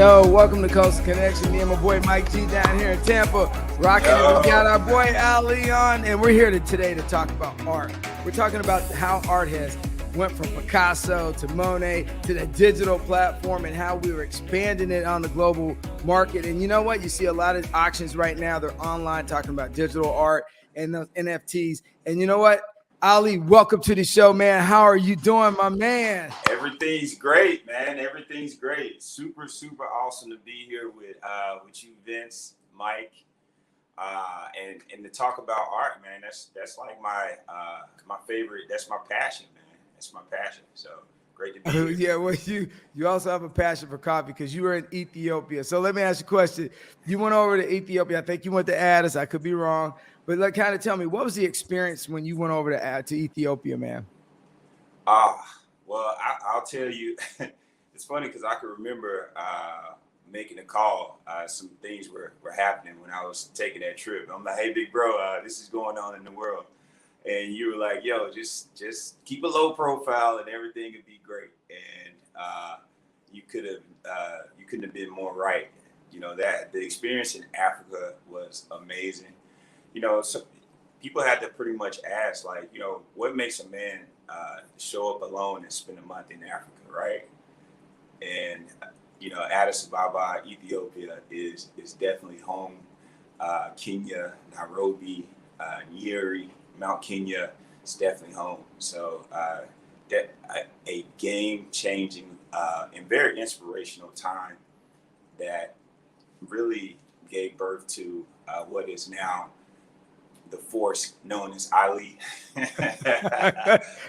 Yo, welcome to Coast Connection. Me and my boy MikeG down here in Tampa, rocking it. We got our boy Ali on, and we're here today to talk about art. We're talking about how art has went from Picasso to Monet to the digital platform and how we were expanding it on the global market. And you know what? You see a lot of auctions right now. They're online talking about digital art and those NFTs. And you know what? Ali, welcome to the show, man. How are you doing, my man? Everything's great, man. Everything's great. Super awesome to be here with you, Vince, Mike, and to talk about art, man. That's like my favorite. That's my passion, man. That's my passion. So great to be here. Yeah, well, you also have a passion for coffee because you were in Ethiopia. So let me ask you a question. You went over to Ethiopia. I think you went to Addis. I could be wrong. But like, kind of tell me, what was the experience when you went over to Ethiopia, man? Well, I'll tell you, it's funny because I can remember making a call. Some things were happening when I was taking that trip. I'm like, hey, big bro, this is going on in the world. And you were like, yo, just keep a low profile and everything would be great. And you couldn't have been more right. You know, that the experience in Africa was amazing. You know, so people had to pretty much ask, like, you know, what makes a man show up alone and spend a month in Africa, right? And, you know, Addis Ababa, Ethiopia is definitely home. Kenya, Nairobi, Nyeri, Mount Kenya is definitely home. So a game-changing and very inspirational time that really gave birth to what is now the force known as Ali.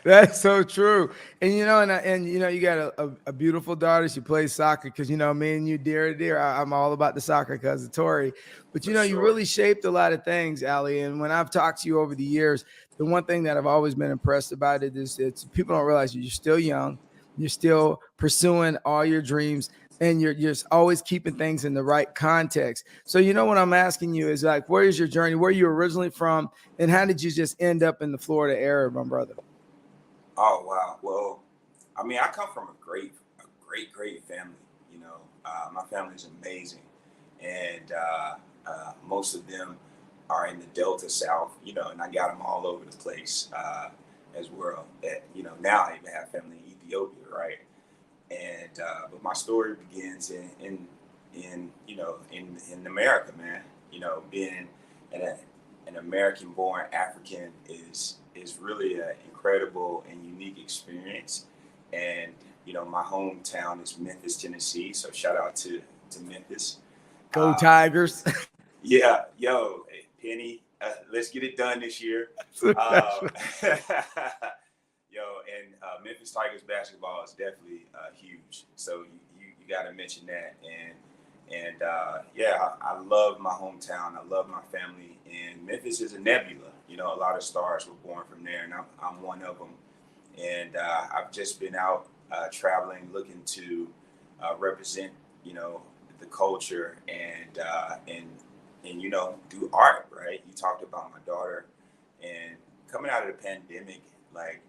That's so true. And you know, and you know, you got a beautiful daughter. She plays soccer because, you know, me and you, dear. I'm all about the soccer because of Tori. But you know, you really shaped a lot of things, Ali. And when I've talked to you over the years, the one thing that I've always been impressed about it is people don't realize you're still young, you're still pursuing all your dreams, and you're just always keeping things in the right context. So, you know, what I'm asking you is, like, where is your journey? Where are you originally from? And how did you just end up in the Florida area, my brother? Oh, wow. Well, I mean, I come from a great family. You know, my family is amazing. And most of them are in the Delta South, you know, and I got them all over the place as well. You know, now I even have family in Ethiopia, right? And but my story begins in you know, in America, man. You know, being an American-born African is really an incredible and unique experience. And you know, my hometown is Memphis, Tennessee. So shout out to Memphis. Go Tigers! Yeah, yo, Penny, let's get it done this year. Yo, and Memphis Tigers basketball is definitely huge. So you got to mention that. And yeah, I love my hometown. I love my family. And Memphis is a nebula. You know, a lot of stars were born from there, and I'm one of them. And I've just been out traveling, looking to represent, you know, the culture and you know, do art, right? You talked about my daughter, and coming out of the pandemic, like,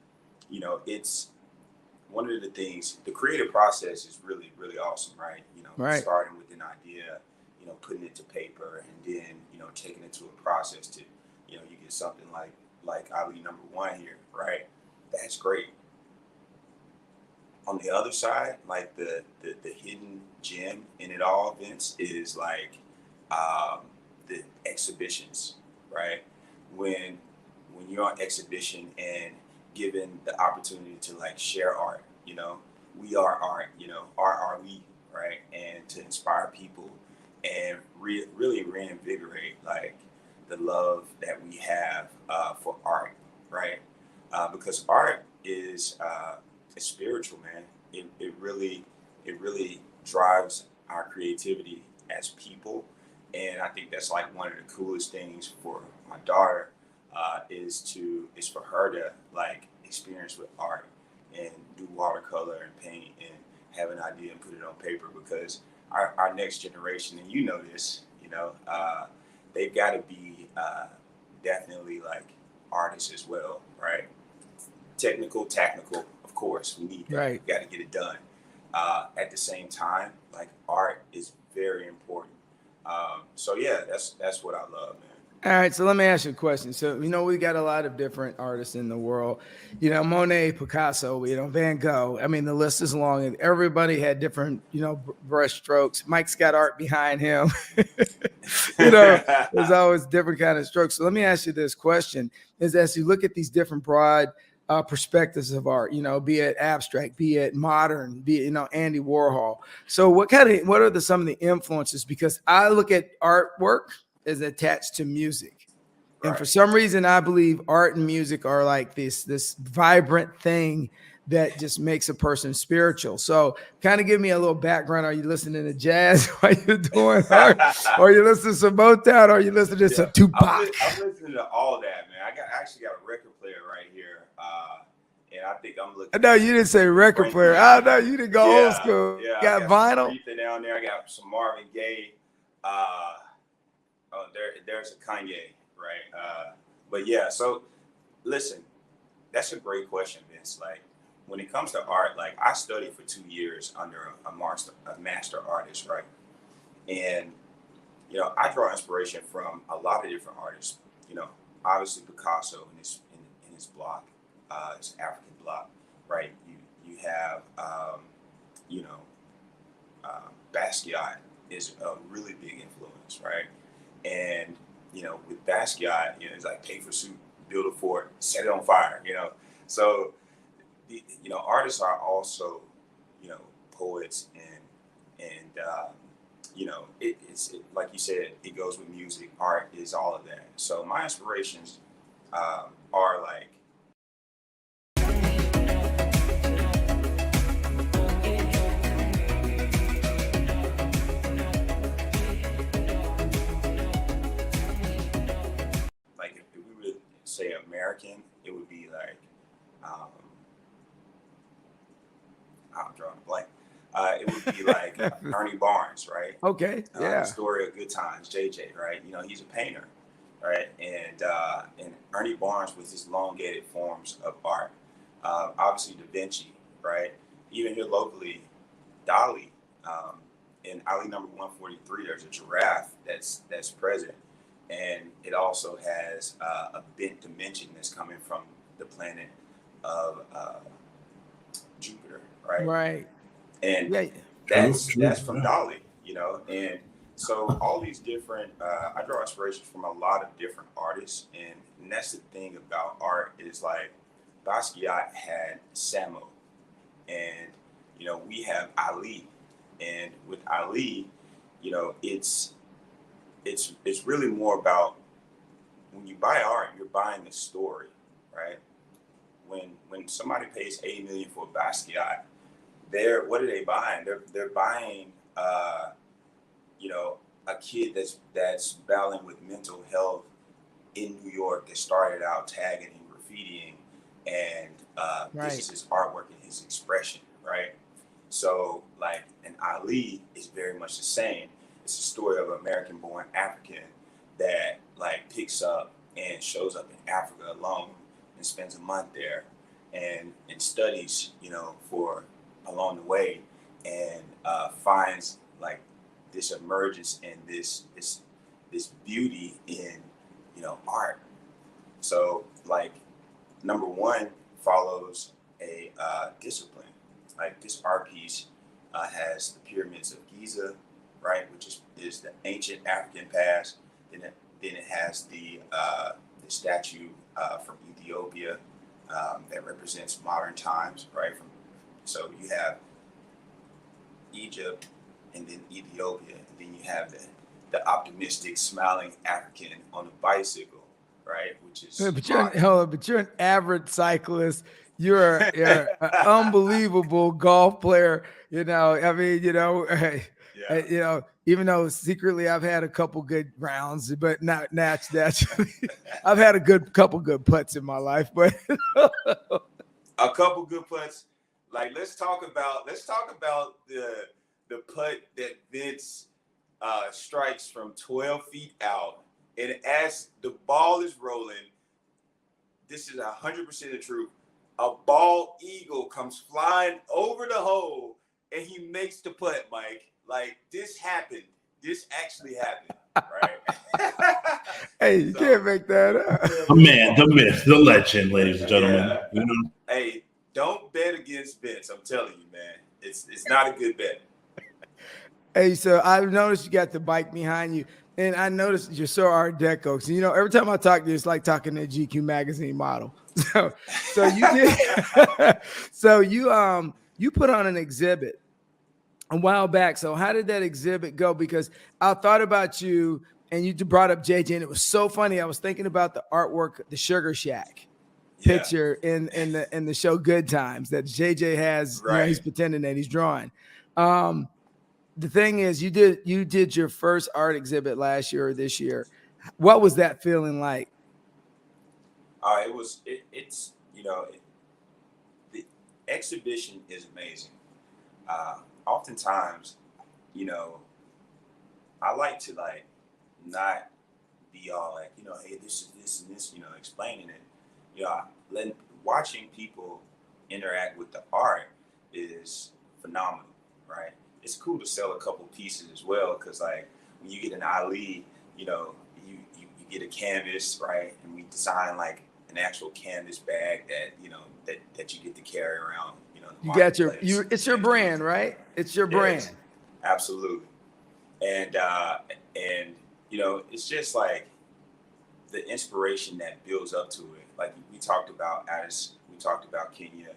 you know, it's one of the things, the creative process is really, really awesome, right? You know, Right. Starting with an idea, you know, putting it to paper, and then, you know, taking it to a process to, you know, you get something like Ali #1 here, right? That's great. On the other side, like the hidden gem in it all, Vince, is like the exhibitions, right? When you're on exhibition and given the opportunity to like share art, you know, we are art, you know, art are we, right? And to inspire people and really reinvigorate like the love that we have for art, right? Because art is it's spiritual, man. It really drives our creativity as people, and I think that's like one of the coolest things for my daughter is for her to like experience with art and do watercolor and paint and have an idea and put it on paper, because our next generation, and you know this, you know, they've got to be definitely like artists as well, right? Technical, of course, we need that. Right. We got to get it done. at the same time, like art is very important. So yeah, that's what I love, man. All right, so let me ask you a question. So, we got a lot of different artists in the world. Monet, Picasso, Van Gogh. I mean, the list is long, and everybody had different, brush strokes. Mike's got art behind him. There's always different kind of strokes. So let me ask you this question: is as you look at these different broad perspectives of art, be it abstract, be it modern, be it, Andy Warhol. So what are some of the influences? Because I look at artwork is attached to music. And Right. for some reason, I believe art and music are like this vibrant thing that just makes a person spiritual. So kind of give me a little background. Are you listening to jazz while you're doing art? Or are you listening to some Motown? Or are you listening to some Tupac? I'm listening to all that, man. I actually got a record player right here. And I think I'm looking. I know you didn't say record player. I know you didn't go old school. Yeah, Got I got vinyl? some Aretha down there. I got some Marvin Gaye. There's a Kanye, right? But yeah, so listen, that's a great question, Vince. Like when it comes to art, like I studied for 2 years under a master artist, right? And I draw inspiration from a lot of different artists. Obviously Picasso in his block, his African block, right? You have Basquiat is a really big influence, right? And with Basquiat, it's like pay for soup, build a fort, set it on fire. So artists are also poets and it's like you said, it goes with music. Art is all of that. So my inspirations are like. Like if we would say American, it would be like I'm drawing a blank. It would be like Ernie Barnes, right? Okay, yeah. The story of Good Times, JJ, right? He's a painter, right? And Ernie Barnes with his elongated forms of art. Obviously Da Vinci, right? Even here locally, Dali. In alley number 143, there's a giraffe that's present. And it also has a bent dimension that's coming from the planet of Jupiter, right? Right. And Yeah. that's from Dali, and so all these different I draw inspiration from a lot of different artists, and that's the thing about art is like Basquiat had Samo, and we have Ali, and with Ali, it's really more about when you buy art, you're buying the story, right? When somebody pays $80 million for a Basquiat, what are they buying? They're buying a kid that's battling with mental health in New York that started out tagging and graffitiing, and Right. this is his artwork and his expression, right? So like, and Ali is very much the same. It's a story of an American-born African that like picks up and shows up in Africa alone and spends a month there and studies, for along the way, and finds like this emergence and this beauty in art. So like number one follows a discipline. Like this art piece has the pyramids of Giza, right, which is the ancient African past. Then it has the statue from Ethiopia that represents modern times, right? So you have Egypt and then Ethiopia, and then you have the optimistic, smiling African on a bicycle, right? Which is But you're an average cyclist. You're an unbelievable golf player. I mean, yeah. Even though secretly I've had a couple good rounds, but not naturally. I've had a couple good putts in my life, but a couple good putts. Like let's talk about the putt that Vince strikes from 12 feet out, and as the ball is rolling, this is 100% the truth. A bald eagle comes flying over the hole and he makes the putt, Mike. Like, this happened. This actually happened, right? Hey, you can't make that up. The man, the myth, the legend, ladies and gentlemen. Yeah. You know? Hey, don't bet against Vince. I'm telling you, man. It's not a good bet. Hey, so I've noticed you got the bike behind you, and I noticed you're so Art Deco. So, you know, every time I talk to you, it's like talking to a GQ magazine model. So you did. So you put on an exhibit a while back. So how did that exhibit go? Because I thought about you, and you brought up JJ, and it was so funny. I was thinking about the artwork, the Sugar Shack picture in the show Good Times that JJ has. Right. You know, he's pretending that he's drawing. The thing is, you did your first art exhibit last year or this year. What was that feeling like? It's you know, the exhibition is amazing. Oftentimes, you know, I like to like not be all like, you know, hey, this is this and this, you know, explaining it. You know, watching people interact with the art is phenomenal, right? It's cool to sell a couple pieces as well, because like when you get an Ali, you know, you get a canvas, right? And we design like an actual canvas bag that, you know, that you get to carry around, you know. You got it's your brand, right? It's your brand. Yes, absolutely. And you know, it's just like the inspiration that builds up to it. Like we talked about Kenya,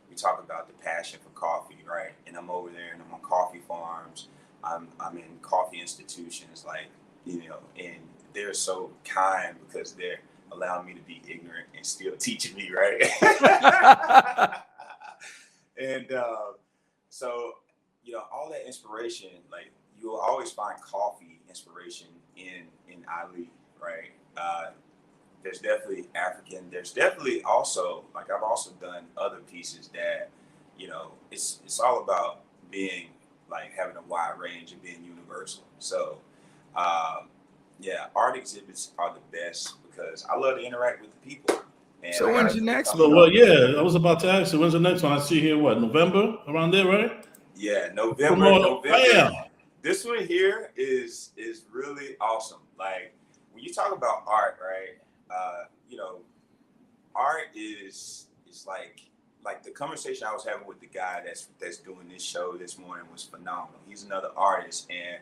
we talked about the passion for coffee, right? And I'm over there and I'm on coffee farms. I'm in coffee institutions, like, you know, and they're so kind because they're allowing me to be ignorant and still teaching me, right? And so, you know, all that inspiration, like you'll always find coffee inspiration in Ali, right? There's definitely African. There's definitely also, like, I've also done other pieces that, you know, it's all about being like having a wide range and being universal. So, yeah, art exhibits are the best because I love to interact with the people. And so when's your next So, one? well, yeah, I was about to ask you, when's the next one? I see here, what, November, around there, right? Yeah, November. Bam. This one here is really awesome. Like when you talk about art, right? You know, art is like the conversation I was having with the guy that's doing this show this morning was phenomenal. He's another artist, and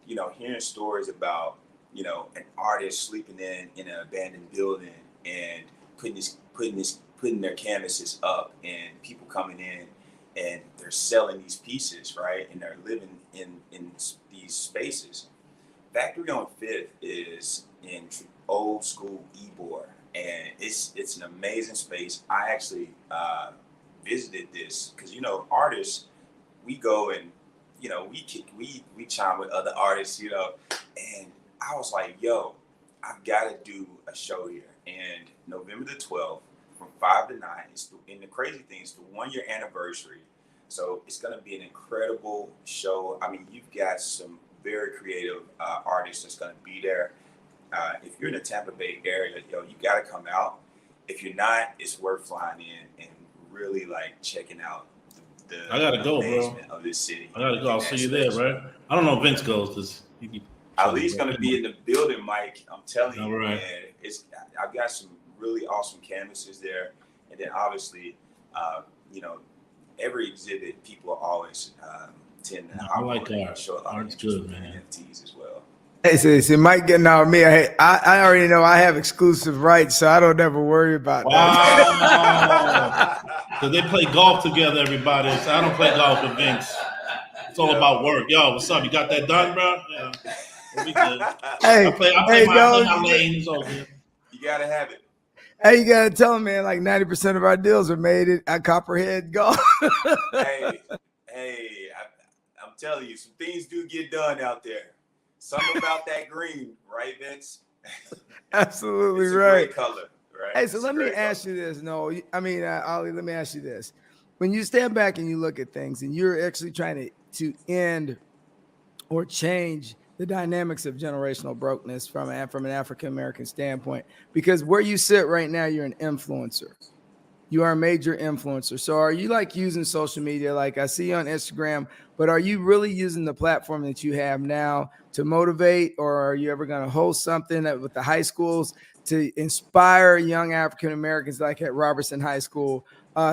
you know, hearing stories about, you know, an artist sleeping in an abandoned building and putting their canvases up, and people coming in and they're selling these pieces, right? And they're living in these spaces. Factory on Fifth is in old school Ybor, and it's an amazing space. I actually visited this because, you know, artists, we go and, you know, we chime with other artists, you know, and I was like, yo, I've got to do a show here. And November the 12th from 5 to 9, and the crazy thing is the 1-year anniversary. So it's going to be an incredible show. I mean, you've got some very creative artists that's going to be there. If you're in the Tampa Bay area, yo, you got to come out. If you're not, it's worth flying in and really like checking out the I gotta go, bro. of this city. I gotta go. I'll see you there, right? I don't know if Vince goes. Ali's gonna be in the building, Mike. I'm telling you, right. Man. I've got some really awesome canvases there, and then obviously, you know, every exhibit people always tend to. I like art. Art's good, man. NFTs as well. Hey, see, Mike getting out of me. Hey, I already know I have exclusive rights, so I don't ever worry about that. So they play golf together, everybody. So I don't play golf with Vince. It's all about work. Yo, what's up? You got that done, bro? Yeah. We'll be good. Hey, I play my lane. It's all good. You gotta have it. Hey, you gotta tell them, man. Like 90% of our deals are made at Copperhead Golf. hey, I'm telling you, some things do get done out there. Something about that green, right, Vince? Absolutely it's right. A great color, right? Hey, so let me ask you this. No, I mean, Ollie, let me ask you this. When you stand back and you look at things, and you're actually trying to end or change the dynamics of generational brokenness from an African American standpoint, because where you sit right now, you're an influencer. you are a major influencer. So are you like using social media? Like I see you on Instagram, but are you really using the platform that you have now to motivate, or are you ever going to host something with the high schools to inspire young African Americans, like at Robertson High School,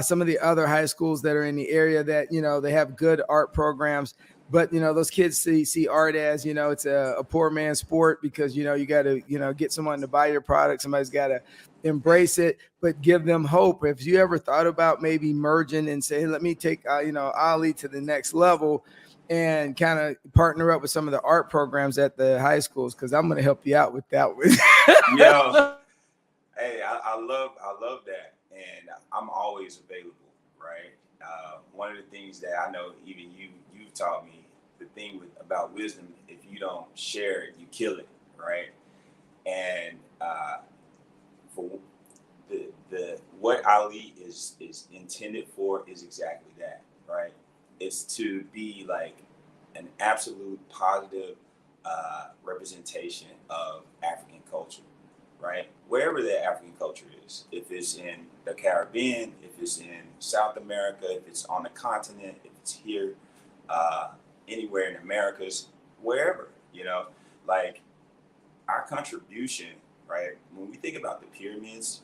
some of the other high schools that are in the area that, they have good art programs, but, those kids see art as, it's a poor man's sport because, you got to, get someone to buy your product. Somebody's got to embrace it, but give them hope. If you ever thought about maybe merging and say, let me take, Ali to the next level and kind of partner up with some of the art programs at the high schools, because I'm going to help you out with that one. Yo, hey, I love that, and I'm always available, right? One of the things that I know even you've taught me, the thing about wisdom, if you don't share it, you kill it, right? And for the what Ali is intended for is exactly that, right? It's to be like an absolute positive representation of African culture, right? Wherever that African culture is, if it's in the Caribbean, if it's in South America, if it's on the continent, if it's here, anywhere in Americas, wherever, like our contribution, right? When we think about the pyramids,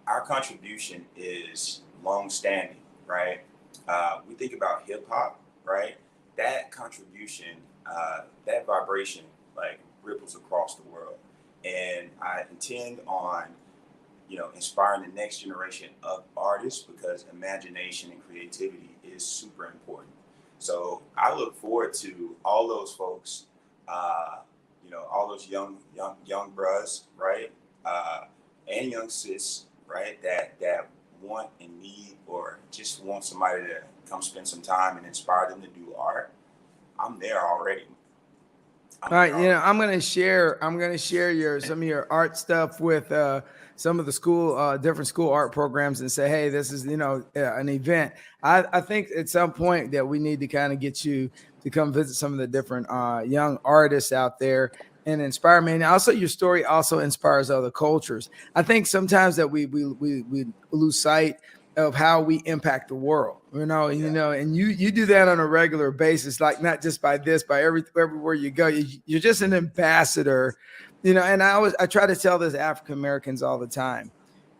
our contribution is long-standing, right? We think about hip hop, right? That contribution, that vibration, like ripples across the world. And I intend on, inspiring the next generation of artists, because imagination and creativity is super important. So I look forward to all those folks, all those young bros, right? And young sis, right? That want and need, or just want somebody to come spend some time and inspire them to do art. I'm there already. All right, I'm gonna share some of your art stuff with some of the school, different school art programs, and say, hey, this is an event. I think at some point that we need to kind of get you to come visit some of the different young artists out there and inspire me. And also, your story also inspires other cultures. I think sometimes that we lose sight of how we impact the world, and you do that on a regular basis, like not just by this, by everywhere you go. You're just an ambassador, and I try to tell this African Americans all the time,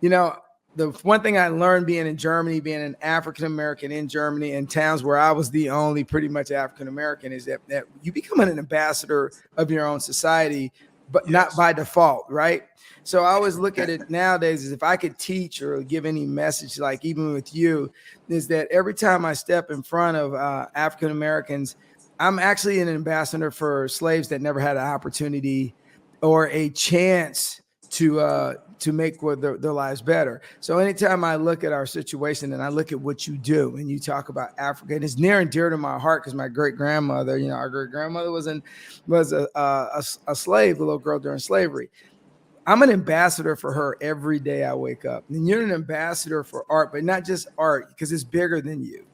the one thing I learned being in Germany, being an African American in Germany, in towns where I was the only pretty much African American, is that you become an ambassador of your own society, but not by default, right? So I always look at it nowadays as if I could teach or give any message, like even with you, is that every time I step in front of African Americans, I'm actually an ambassador for slaves that never had an opportunity or a chance to make their lives better. So anytime I look at our situation and I look at what you do, and you talk about Africa, and it's near and dear to my heart, because my great grandmother, our great grandmother was a slave, a little girl during slavery. I'm an ambassador for her every day I wake up. And you're an ambassador for art, but not just art, because it's bigger than you.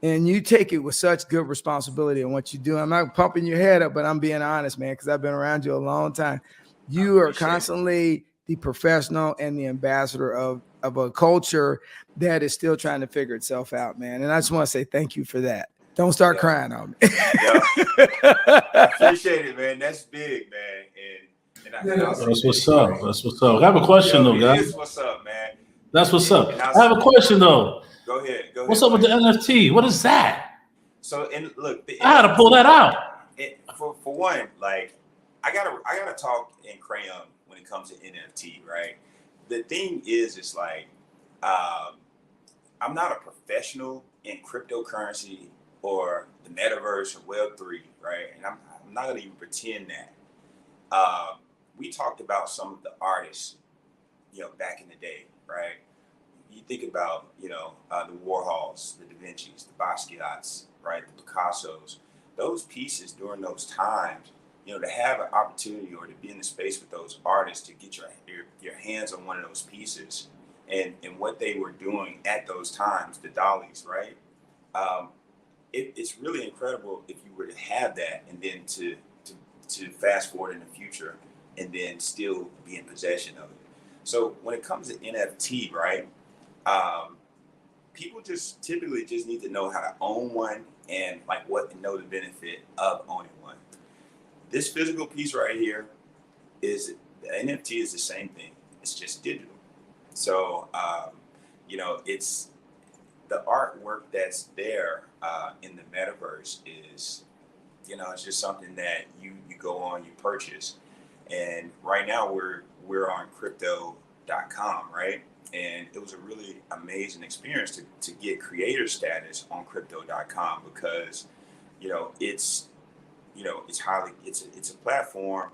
And you take it with such good responsibility in what you do. I'm not pumping your head up, but I'm being honest, man, because I've been around you a long time. You are constantly the professional and the ambassador of a culture that is still trying to figure itself out, man. And I just want to say thank you for that. Don't start crying on me. I appreciate it, man. That's big, man. That's what's up. That's what's up. I have a question, though, guys. That's what's up, man. That's what's up. I have a question, though. Go ahead. What's up with the NFT? What is that? So, and look, I had to pull that out. For one, like, I gotta talk in crayon when it comes to NFT, right? The thing is, it's like, I'm not a professional in cryptocurrency or the metaverse or Web3, right? And I'm not gonna even pretend that. We talked about some of the artists, back in the day, right? You think about, the Warhols, the Da Vinci's, the Basquiat's, right? The Picasso's. Those pieces during those times, to have an opportunity or to be in the space with those artists, to get your hands on one of those pieces and what they were doing at those times, the dollies, right? It's really incredible if you were to have that, and then to fast forward in the future and then still be in possession of it. So when it comes to NFT, right, people just typically just need to know how to own one and like what know the benefit of owning one. This physical piece right here is the NFT is the same thing. It's just digital. So it's the artwork that's there in the metaverse is it's just something that you go on, you purchase. And right now we're on crypto.com, right? And it was a really amazing experience to get creator status on crypto.com because it's it's a platform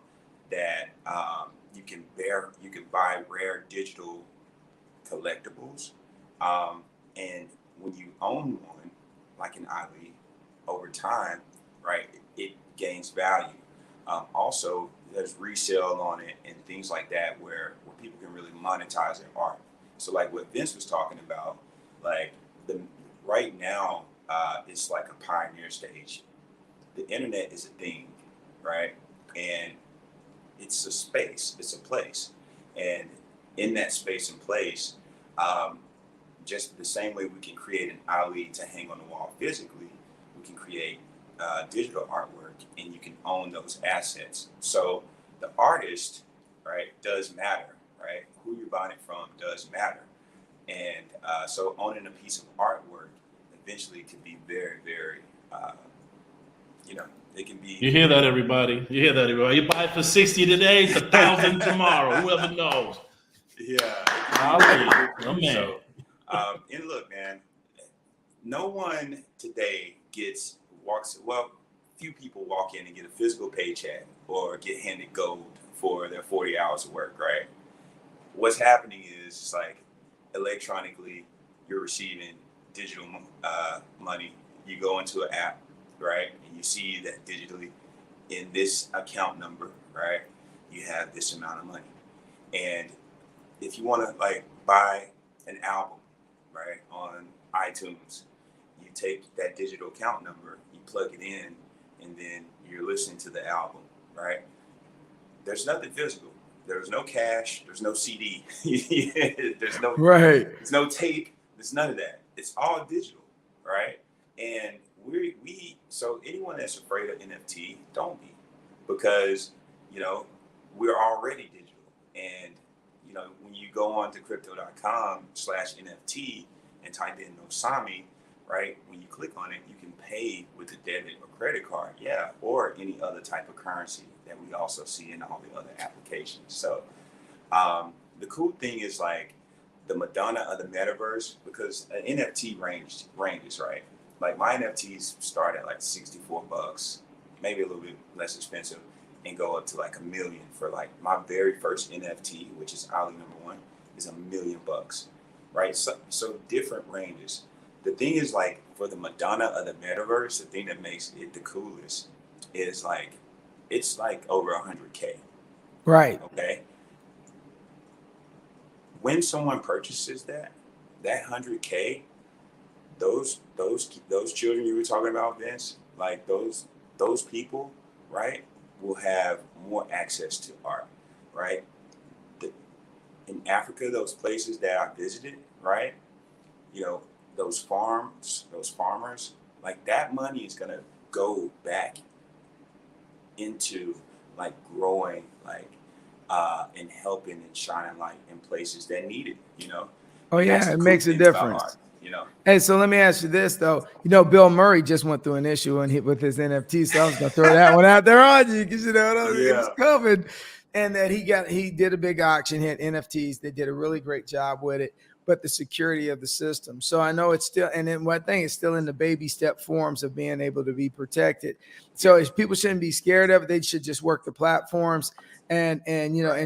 that you can buy rare digital collectibles, and when you own one like an Ali over time, right, it gains value. Also there's resale on it and things like that where people can really monetize their art. So like what Vince was talking about, like right now, it's like a pioneer stage. The internet is a thing, right? And it's a space, it's a place. And in that space and place, just the same way we can create an Ali to hang on the wall physically, we can create digital artwork and you can own those assets. So the artist, right, does matter, right? Who you're buying it from does matter. And so owning a piece of artwork eventually can be very, very, it can be. You hear that, everybody? You hear that, everybody? You buy it for 60 today, it's 1,000 tomorrow. Whoever knows. Yeah. Oh man. So, and look, man, no one today few people walk in and get a physical paycheck or get handed gold for their 40 hours of work, right? What's happening is it's like electronically you're receiving digital money. You go into an app, right? And you see that digitally in this account number, right? You have this amount of money. And if you want to like buy an album, right, on iTunes, you take that digital account number, you plug it in, and then you're listening to the album, right? There's nothing physical. There's no cash. There's no CD. There's no right. There's no tape. There's none of that. It's all digital, right? And so anyone that's afraid of NFT, don't be, because we're already digital. And when you go on to crypto.com/NFT and type in Nosami, right? When you click on it, you can pay with a debit or credit card, or any other type of currency that we also see in all the other applications. So the cool thing is like the Madonna of the metaverse, because an NFT ranges, right? Like my NFTs start at like $64, maybe a little bit less expensive, and go up to like $1 million for like my very first NFT, which is Ali #1, is $1 million, right? So different ranges. The thing is like for the Madonna of the metaverse, the thing that makes it the coolest is like it's like over 100K. Right. Okay. When someone purchases that 100K, those children you were talking about, Vince, like those people, right, will have more access to art, right? In Africa, those places that I visited, right, those farmers, like that money is gonna go back into like growing, like and helping and shining light in places that need it, Oh yeah, it makes a difference. Art, Hey, so let me ask you this though. Bill Murray just went through an issue with his NFT, so I was gonna throw that one out there on you because it was coming. And that he did a big auction, hit NFTs. They did a really great job with it, but the security of the system. So I know it's still, and then one thing is still in the baby step forms of being able to be protected. So people shouldn't be scared of it. They should just work the platforms and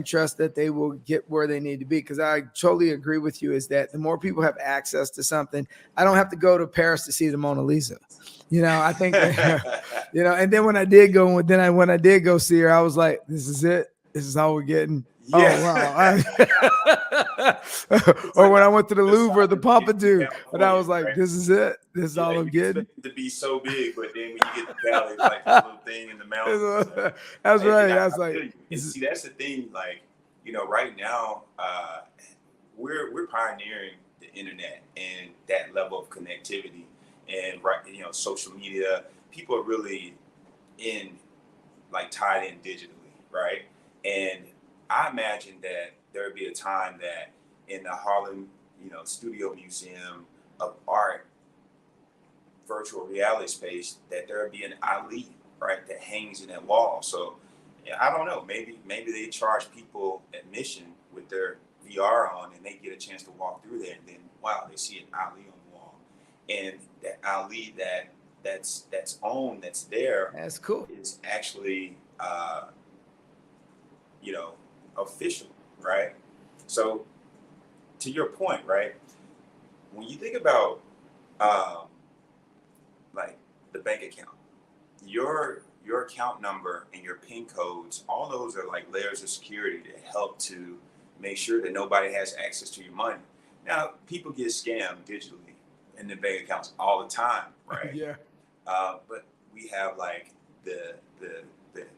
trust that they will get where they need to be. Because I totally agree with you, is that the more people have access to something, I don't have to go to Paris to see the Mona Lisa. I think that, and then when I did go see her, I was like, this is it. This is all we're getting. Yeah. Oh, wow. Or when I went to the Louvre, the Pompidou, and I was like, right? This is it. This is all I'm getting. Expect it to be so big, but then when you get the valley, it's like this little thing in the mountains. That's right. I was like, and see, that's the thing. Like, right now, we're pioneering the internet and that level of connectivity and social media. People are really tied in digitally, right? And I imagine that there would be a time that in the Harlem, Studio Museum of Art virtual reality space, that there would be an Ali, right, that hangs in that wall. So I don't know, maybe they charge people admission with their VR on and they get a chance to walk through there, and then wow, they see an Ali on the wall. And that Ali that's there, that's cool, is actually official, right? So to your point, right, when you think about the bank account, your account number and your PIN codes, all those are like layers of security that help to make sure that nobody has access to your money. Now, people get scammed digitally in their bank accounts all the time, right? Yeah. But we have the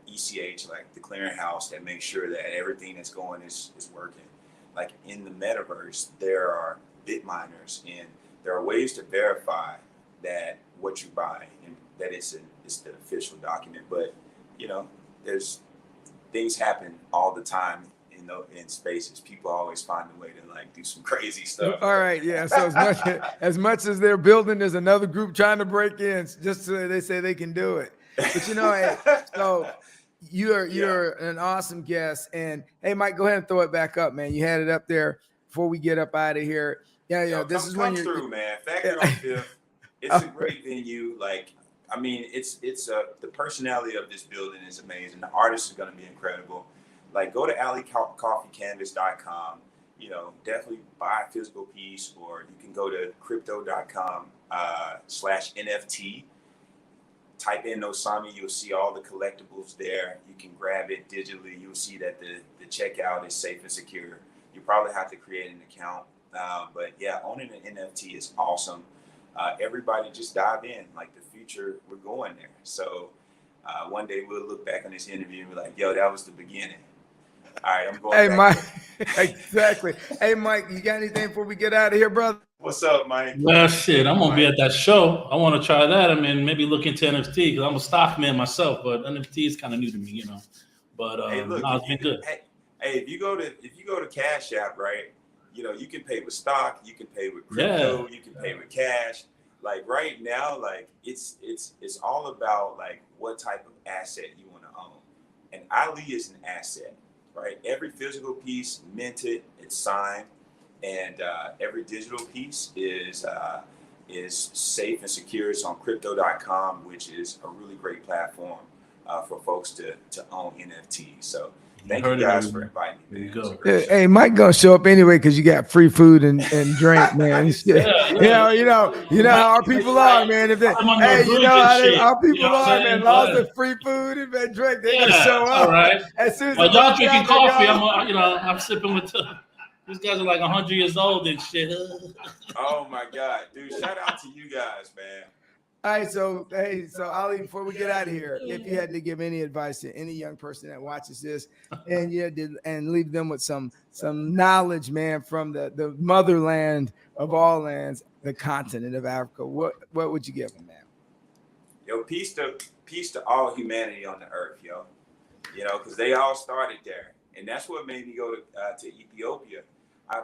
ECH, the clearinghouse, that makes sure that everything that's going is working. Like in the metaverse, there are bit miners, and there are ways to verify that what you buy and that it's the official document. But there's things happen all the time in spaces. People always find a way to do some crazy stuff. All right, yeah. So as much as they're building, there's another group trying to break in just so they say they can do it. But hey, so you're an awesome guest. And hey, Mike, go ahead and throw it back up, man. You had it up there before we get up out of here. Yeah. This is when you're through, man. Factory on Fifth. It's a great venue. It's the personality of this building is amazing. The artists are going to be incredible. Go to alleycoffeecanvas.com. Definitely buy a physical piece, or you can go to crypto.com /NFT. Type in Nosami, you'll see all the collectibles there. You can grab it digitally. You'll see that the checkout is safe and secure. You probably have to create an account. But yeah, owning an NFT is awesome. Everybody just dive in. The future, we're going there. So one day we'll look back on this interview and be like, yo, that was the beginning. All right, I'm going Hey, back. Mike. Exactly. Hey, Mike, you got anything before we get out of here, brother? What's up, Mike? Well, shit, I'm going to be at that show. I want to try that. Maybe look into NFT, because I'm a stock man myself, but NFT is kind of new to me, But hey, look, it's been good. Hey, if you go to Cash App, right, you can pay with stock, you can pay with crypto, you can pay with cash. Right now, it's all about what type of asset you want to own. And Ali is an asset, right? Every physical piece minted, it's signed, and every digital piece is safe and secure. It's on crypto.com, which is a really great platform for folks to own NFTs. So thank you guys for inviting me. There you go. Hey, Mike gonna show up anyway because you got free food and drink, man. You know how our people are, man. If they, hey, you know how our people are, man. Lost of free food and drink, they gonna show up. All right. As soon as y'all drinking coffee, I'm sipping with these guys are 100 years old and shit. Oh my God, dude! Shout out to you guys, man. All right, so Ali, before we get out of here, if you had to give any advice to any young person that watches this, and leave them with some knowledge, man, from the motherland of all lands, the continent of Africa, what would you give them, man? Yo, peace to all humanity on the earth, yo. Because they all started there, and that's what made me go to Ethiopia. I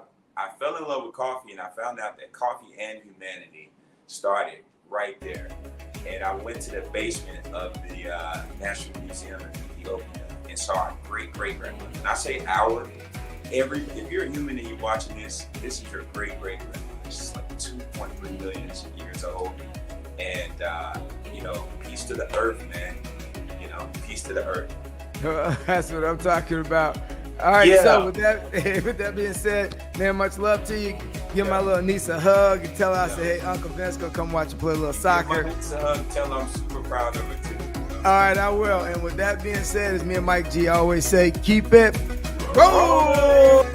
fell in love with coffee, and I found out that coffee and humanity started right there. And I went to the basement of the National Museum of Ethiopia and saw our great-great-grandmother. And I say if you're a human and you're watching this is your great-great-grandmother. She's 2.3 million years old. And, peace to the earth, man. Peace to the earth. That's what I'm talking about. All right, so with that being said, man, much love to you. Give my little niece a hug and tell her I say, hey, Uncle Vince, go come watch you play a little soccer. Give my niece a hug, tell her I'm super proud of her too. All right, I will. And with that being said, as me and Mike G always say, keep it rolling.